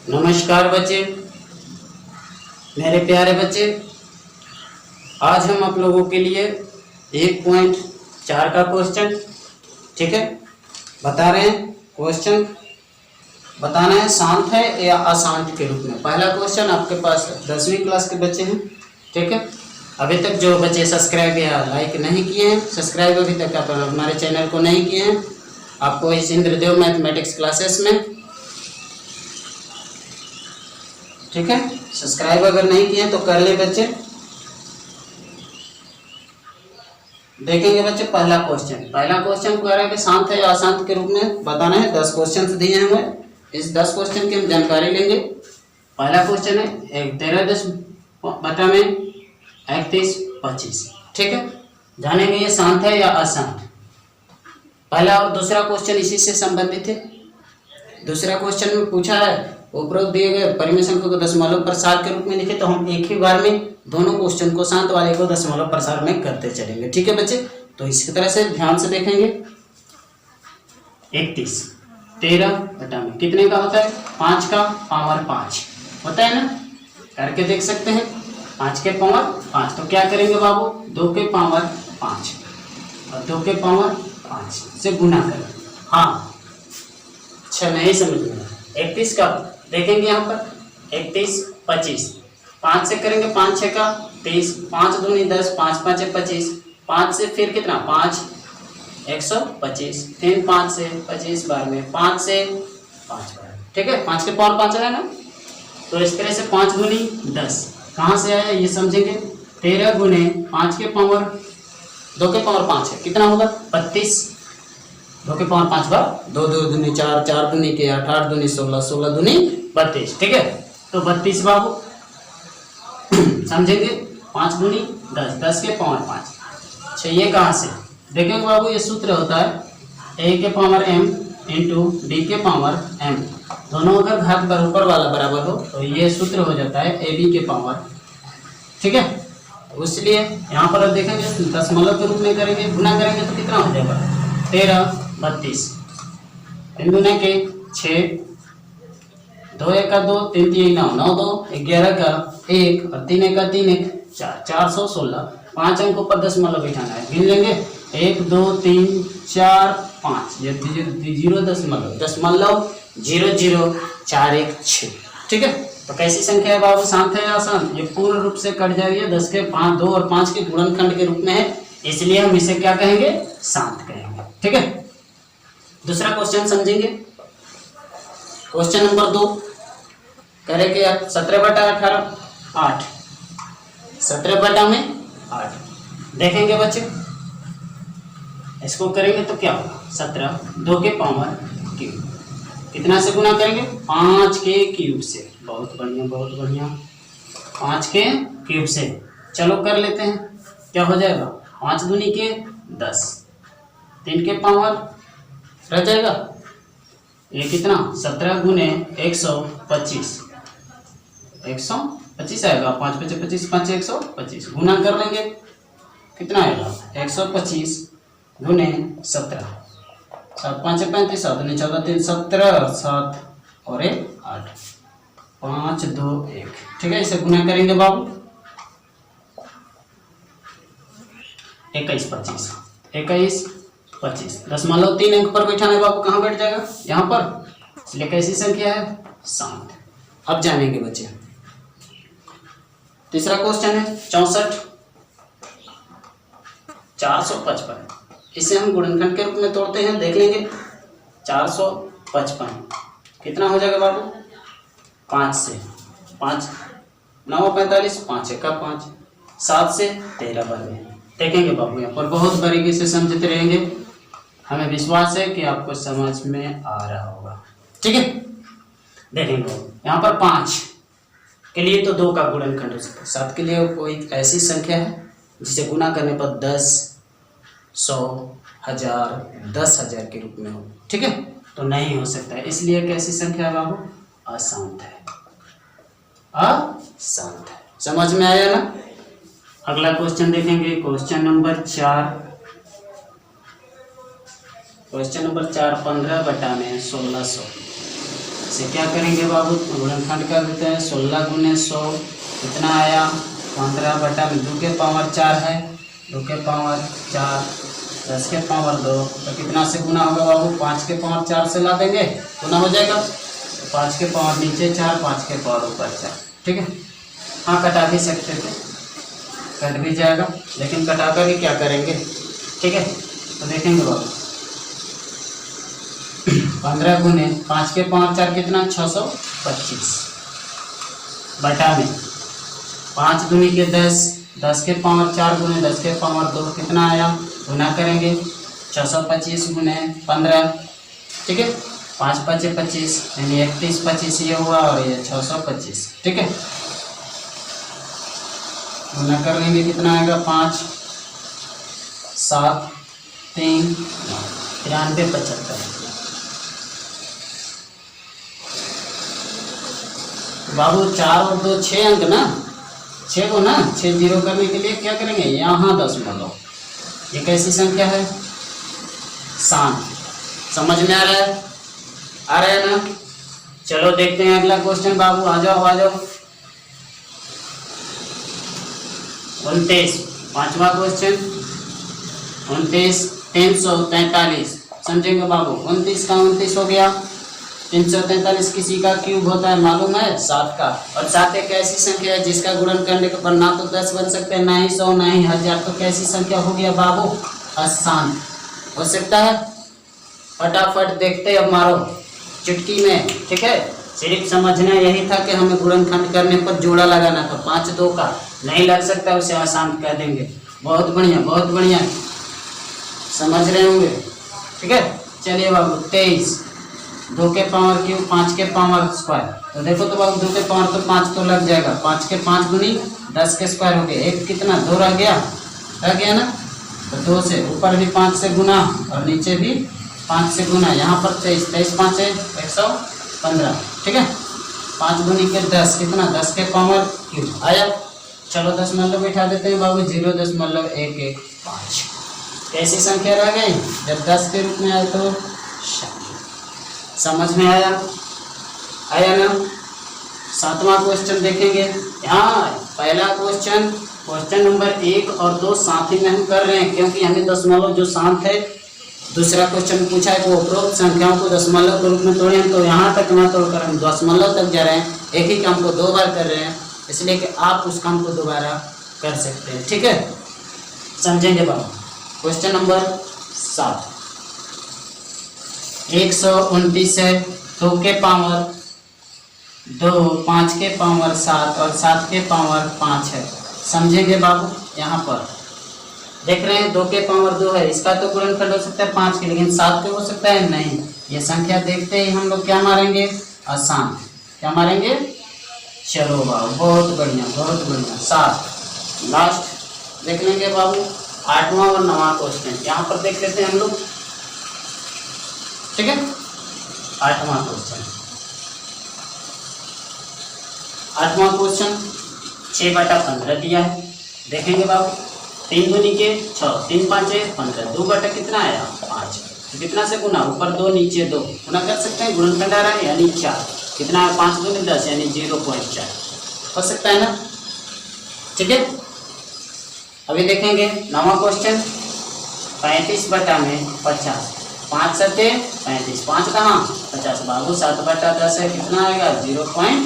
नमस्कार बच्चे, मेरे प्यारे बच्चे। आज हम आप लोगों के लिए 1.4 का क्वेश्चन, ठीक है, बता रहे हैं। क्वेश्चन बताना है शांत है या अशांत के रूप में। पहला क्वेश्चन आपके पास 10वीं क्लास के बच्चे हैं, ठीक है। अभी तक जो बच्चे सब्सक्राइब या लाइक नहीं किए हैं, सब्सक्राइब अभी तक आप हमारे चैनल को नहीं किए हैं, आपको इस इंद्रदेव मैथमेटिक्स क्लासेस में, ठीक है, सब्सक्राइब अगर नहीं किए तो कर ले बच्चे। देखेंगे बच्चे पहला क्वेश्चन कह रहा है कि शांत है या अशांत के रूप में बताना है। 10 क्वेश्चन दिए हैं हमें, इस 10 क्वेश्चन की हम जानकारी लेंगे। पहला क्वेश्चन है 13 बटा में 31 25, ठीक है। जानेंगे ये शांत है या अशांत। पहला और दूसरा क्वेश्चन इसी से संबंधित है। दूसरा क्वेश्चन में पूछा है उपरोक्त दिए गए परिमेय को दशमलव प्रसार के रूप में लिखे, तो हम एक ही बार में दोनों क्वेश्चन को शांत वाले को दशमलव प्रसार में करते चलेंगे, ठीक है बच्चे। तो इसी तरह से ध्यान से देखेंगे। 31 13 बटा में कितने का होता है? 5 का पावर 5 होता है ना, करके देख सकते हैं। 5 के पावर 5 तो क्या करेंगे बाबू, 2 के पावर 5 और 2 के पावर 5 से गुना करें। हाँ, अच्छा नहीं समझ में आया। 31 का देखेंगे यहाँ पर 31 25 5 से करेंगे, 5 6 का 30, 5 दूनी 10, 5 5 25, 5 से फिर कितना 5 125, 3 5 से 25 बार में 5 से 5 बार, ठीक है। 5 के पावर 5 है ना, तो इस तरह से 5 दूनी 10 कहाँ से आया ये समझेंगे। 13 गुने 5 के पावर 2 के पावर 5 है, कितना होगा 32। 2 के पावर 5 बार 2 2 दूनी 4, 4 दूनी के 8, 8 दूनी 16, 16 दूनी 32, ठीक है। तो 32 बाबू समझेंगे। 5 दूनी 10, 10 के पावर 5। अच्छा ये कहाँ से देखेंगे बाबू, ये सूत्र होता है a के पावर m इंटू डी के पावर m। दोनों अगर घात ऊपर वाला बराबर हो तो ये सूत्र हो जाता है ab के पावर, ठीक है। तो इसलिए यहाँ पर अब देखेंगे दशमलव के रूप में करेंगे, गुना करेंगे तो कितना हो जाएगा 13 32, 3 दूने के 6, 2 1 का 2, 3 3 9, 9 2 11 का 1 और 3 1 का 3 1 4, 416। 5 अंकों पर दशमलव बैठाना है, गिन लेंगे 1 2 3 4 5, ये 0.0041 ठीक है। तो कैसी संख्या है बाबू, शांत है या अशांत? ये पूर्ण रूप से कट जा रही है, 10 के 5 2 और 5 के गुणनखंड के रूप में है, इसलिए हम इसे क्या कहेंगे, शांत कहेंगे, ठीक है। दूसरा क्वेश्चन समझेंगे। क्वेश्चन नंबर 2 करेंगे 17 बटा 18 8, 17 बटा में 8 देखेंगे बच्चे। इसको करेंगे तो क्या होगा 17 2 के पावर क्यूब, कितना से गुना करेंगे 5 के क्यूब से। बहुत बढ़िया बहुत बढ़िया, 5 के क्यूब से। चलो कर लेते हैं, क्या हो जाएगा 5 दूनी के 10, 3 के पावर रह जाएगा ये कितना 17 गुने 125, 125 आएगा। 5 5 25 5 125 गुना कर लेंगे, कितना आएगा 125 गुने 17, 7 5 35, 7 9 14 3 17, 7 और 1 8, 5 2 1, ठीक है। इसे गुना करेंगे बाबू 21 25, 21 25, दशमलव 3 अंक पर बैठाना है बाबू, कहाँ बैठ जाएगा यहाँ पर, इसलिए कैसी संख्या है, शांत। अब जानेंगे बच्चे तीसरा क्वेश्चन है 64 455, इसे हम गुणनखंड के रूप में तोड़ते हैं, देख लेंगे। 455 कितना हो जाएगा बाबू, 5 से 5 9 45, 5 1 का 5, 7 से 13 बार में देखेंगे बाबू। यहाँ पर बहुत बारीकी से समझते रहेंगे, हमें विश्वास है कि आपको समझ में आ रहा होगा, ठीक है। देखेंगे यहाँ पर 5 के लिए तो 2 का गुणनखंड हो सकता है, 7 के लिए कोई ऐसी संख्या है जिसे गुना करने पर 10 100 1000 10,000 के रूप में हो, ठीक है। तो नहीं हो सकता है, इसलिए कैसी संख्या है बाबू, अशांत है, अशांत है। समझ में आया ना। अगला क्वेश्चन देखेंगे, क्वेश्चन नंबर 4 15 बटा में 1600, इसे क्या करेंगे बाबू, गुणनखंड कर देते हैं। 16 गुने 100 कितना आया 15 बटा में 2 के पावर 4 है, 2 के पावर 4, 10 के पावर 2, तो कितना से गुना होगा बाबू, 5 के पावर 4 से ला देंगे, गुना हो जाएगा। 5 के पावर नीचे 4, 5 के पावर ऊपर 4, ठीक है। हाँ कटा भी सकते थे, कट भी जाएगा, लेकिन कटा कर ही क्या करेंगे, ठीक है। तो देखेंगे बाबू 15 गुने 5 के पावर 4 कितना 625 बटा में 5 दूनी के 10, 10 के पावर 4 गुने 10 के पावर 2 कितना आया, गुना करेंगे 625 गुने 15, ठीक है। 5 5 25 यानी 31 25 ये हुआ और ये 625, ठीक है। गुना कर लेंगे कितना आएगा 5 7 3 93 75। बाबू 4 और 2 6 अंक ना, 6 को ना 6 जीरो करने के लिए क्या करेंगे, यहाँ दशमलव, ये कैसी संख्या है, शांत। समझ में आ रहा है, आ रहा है ना। चलो देखते हैं अगला क्वेश्चन बाबू, आ जाओ आ जाओ। 29 पांचवा क्वेश्चन, 29 343 समझेंगे बाबू। 29 का 29 हो गया, 343 किसी का क्यूब होता है मालूम है, 7 का। और 7 एक ऐसी संख्या है जिसका गुणन करने के पर ना तो 10 बन सकते हैं, ना ही 100, ना ही 1000, तो कैसी संख्या हो गया बाबू, अशांत हो सकता है। फटाफट देखते अब मारो चुटकी में, ठीक है। सिर्फ समझना यही था कि हमें गुणनखंड करने पर जोड़ा लगाना था, 5 2 का नहीं लग सकता, उसे अशांत कह देंगे। बहुत बढ़िया बहुत बढ़िया, समझ रहे होंगे, ठीक है। चलिए बाबू 23 2 के पावर क्यूब 5 के पावर स्क्वायर, तो देखो तो बाबू 2 के पावर तो 5 तो लग जाएगा, 5 के 5 गुनी 10 के स्क्वायर हो गया, एक कितना 2 रह गया ना, तो 2 से ऊपर भी 5 से गुना और नीचे भी 5 से गुना, यहाँ पर 23 23 5 है 115, ठीक है। 5 गुनी के 10 कितना 10 के पावर क्यूब आया। चलो दशमलव बिठा देते हैं बाबू, 0.115। कैसी संख्या रह गई, जब 10 के रूप में आए तो समझ में आया, आया ना। 7वां क्वेश्चन देखेंगे। यहाँ पहला क्वेश्चन, क्वेश्चन नंबर 1 और 2 साथ ही में हम कर रहे हैं, क्योंकि हमें दशमलव जो शांत है, दूसरा क्वेश्चन पूछा है कि उपरोक्त संख्याओं को दशमलव के रूप में तोड़े, हम तो यहाँ तक ना तोड़कर हम दशमलव तक जा रहे हैं, एक ही काम को 2 बार कर रहे हैं, इसलिए कि आप उस काम को दोबारा कर सकते हैं, ठीक है। समझेंगे बाबू। क्वेश्चन नंबर 7, 129 है, 2 के पावर 2, 5 के पावर 7 और 7 के पावर 5 है। समझेंगे बाबू, यहाँ पर देख रहे हैं 2 के पावर 2 है, इसका तो गुणनखंड हो सकता है 5 के, लेकिन 7 के हो सकता है नहीं। ये संख्या देखते ही हम लोग क्या मारेंगे, अशांत, क्या मारेंगे। चलो बाबू बहुत बढ़िया बहुत बढ़िया। 7 लास्ट देख लेंगे बाबू, 8वां और 9वां क्वेश्चन यहाँ पर देख लेते हैं हम लोग, ठीक है। 8वां क्वेश्चन, 8वां क्वेश्चन 6/15 दिया है, देखेंगे बाबू। 3 दूनी के 6, 3 5 15, 2 बटा कितना आया 5, तो कितना से गुना, ऊपर 2 नीचे 2, गुना कर सकते हैं, गुणनखंड आ रहा है यानी 4, कितना है 5 दूनी 10 यानी 0.4 हो सकता है ना, ठीक है। अभी देखेंगे 9वां क्वेश्चन, 35 बटा में 50, 5 7 35, 5 कहाँ 50 बाबू, 7/10 है, कितना आएगा 0.7,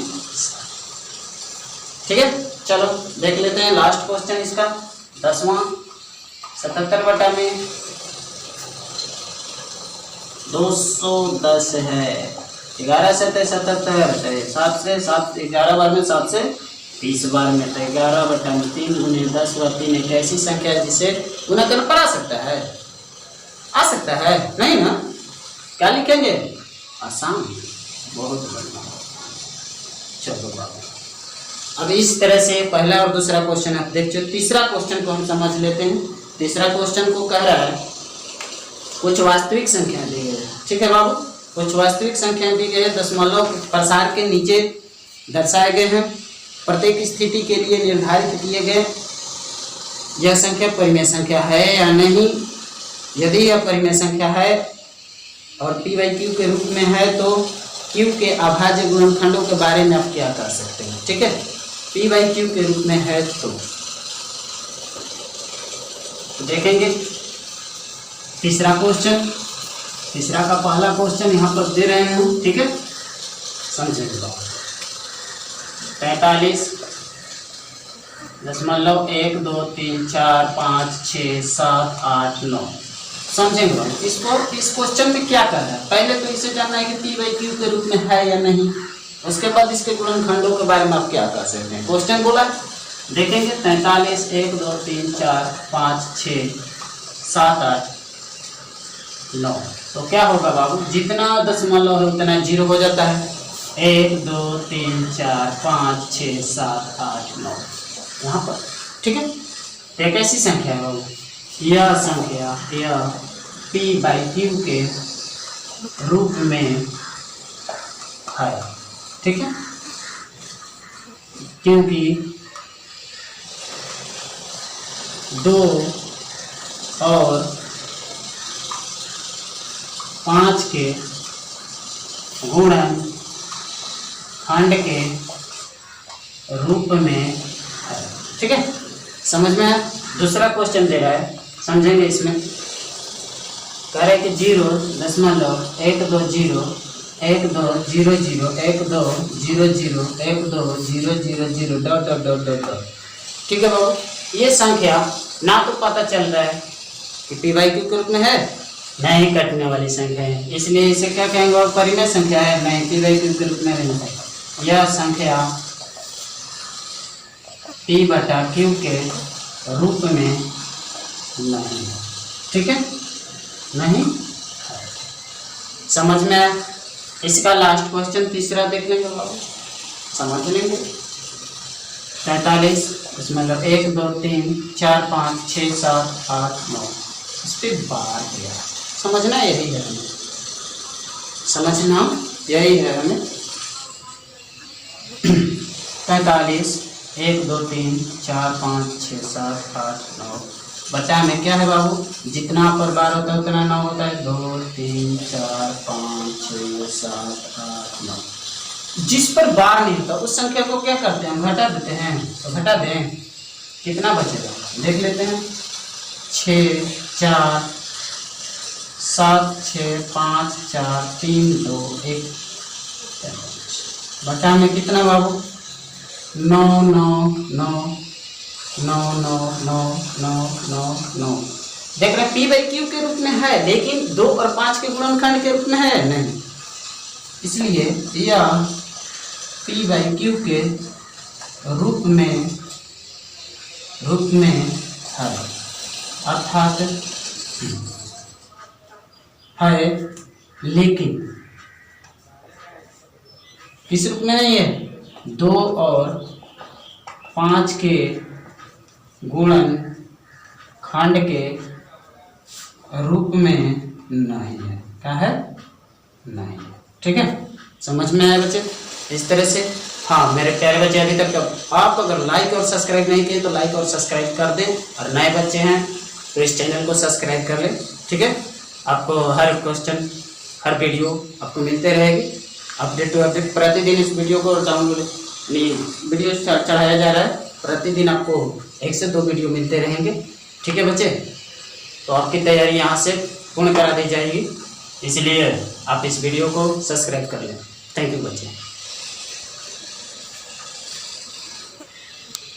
ठीक है। चलो देख लेते हैं लास्ट क्वेश्चन इसका 10वां, 77 बटा में 210 है, 11 से 77, 7 से 7 11 बार में 7 से 30 बार में, तो 11 बटा में 3 गुने 10 व 3 एक ऐसी संख्या है जिसे गुना करना पर आ सकता है, आ सकता है नहीं ना, क्या लिखेंगे, आसान, बहुत बढ़िया। चलो बाबू अब इस तरह से पहला और दूसरा क्वेश्चन आप देख चुके, तीसरा क्वेश्चन को हम समझ लेते हैं। तीसरा क्वेश्चन को कह रहा है कुछ वास्तविक संख्या दी गई है, ठीक है बाबू, कुछ वास्तविक संख्या दी गई है, दशमलव प्रसार के नीचे दर्शाए गए हैं, प्रत्येक स्थिति के लिए निर्धारित किए गए, यह संख्या परिमेय संख्या है या नहीं। यदि यह परिमेय संख्या है और p/q के रूप में है तो क्यू के अभाज्य गुणनखंडों के बारे में आप क्या कह सकते हैं, ठीक है, पी बाई क्यू के रूप में है तो देखेंगे। तीसरा क्वेश्चन, तीसरा का पहला क्वेश्चन यहाँ पर दे रहे हैं, ठीक है, समझेंगे। 43.123456789 समझेंगे। इस क्वेश्चन में क्या कर रहा है, पहले तो इसे जानना है कि पी बाई क्यू के रूप में है या नहीं, उसके बाद इसके गुणनखंडों के बारे में आप क्या कह सकते हैं। क्वेश्चन बोला देखेंगे 43 1 2 3 4 5 6 7 8 9, तो क्या होगा बाबू, जितना दशमलव है उतना जीरो हो जाता है। 1 2 3 4 5 6 7 8 9 यहाँ पर, ठीक है। एक ऐसी संख्या है बाबू, यह संख्या यह पी बाई क्यू के रूप में है, ठीक है, क्योंकि 2 और 5 के गुणन खंड के रूप में है, ठीक है, समझ में है। दूसरा क्वेश्चन दे रहा है, समझेंगे। इसमें कह रहे कि 0.120012001200 dot dot dot dot dot, ठीक है बाबू। ये संख्या ना तो पता चल रहा है कि पी बाई क्यू के रूप में है, नहीं कटने वाली संख्या है, इसलिए इसे क्या कहेंगे, परिमेय संख्या है, नहीं पी बाई क्यू के रूप में नहीं है। यह संख्या पी बटा क्यू के रूप में नहीं है, ठीक है, नहीं, समझ में आया। इसका लास्ट क्वेश्चन तीसरा देख लेंगे बाबू, समझ लेंगे। 43 इसमें 1 2 3 4 5 6 7 8 9, इस पर बार दिया, समझना यही है हमें, समझना यही है हमें। 45 1 2 3 4 5 6 7 8 9 बचा में क्या है बाबू, जितना पर बार होता है उतना 9 होता है। 2 3 4 5 6 7 8 9, जिस पर बार नहीं होता उस संख्या को क्या करते हैं, हम घटा देते हैं, तो घटा दें, कितना बचेगा देख लेते हैं। 6 4 7 6 5 4 3 2 1 बटा में कितना बाबू, 9 9 9 9 9 9 9 9 9। देख रहे हैं पी बाई क्यू के रूप में है, लेकिन 2 और 5 के गुणनखंड के रूप में है नहीं, इसलिए यह पी बाई क्यू के रूप में है, अर्थात है, लेकिन किस रूप में नहीं है, 2 और 5 के गुणन खंड के रूप में नहीं है, क्या है, नहीं है, ठीक है, समझ में आया बच्चे। इस तरह से हाँ मेरे प्यारे बच्चे, अभी तक आप अगर लाइक और सब्सक्राइब नहीं किए तो लाइक और सब्सक्राइब कर दें, और नए बच्चे हैं तो इस चैनल को सब्सक्राइब कर लें, ठीक है। आपको हर क्वेश्चन हर वीडियो आपको मिलते रहेगी, अपडेट टू अपडेट। प्रतिदिन इस वीडियो को डाउनलोड वीडियो चढ़ाया जा रहा है, प्रतिदिन आपको 1 से 2 वीडियो मिलते रहेंगे, ठीक है बच्चे। तो आपकी तैयारी यहाँ से पूर्ण करा दी जाएगी, इसलिए आप इस वीडियो को सब्सक्राइब कर लें। थैंक यू बच्चे।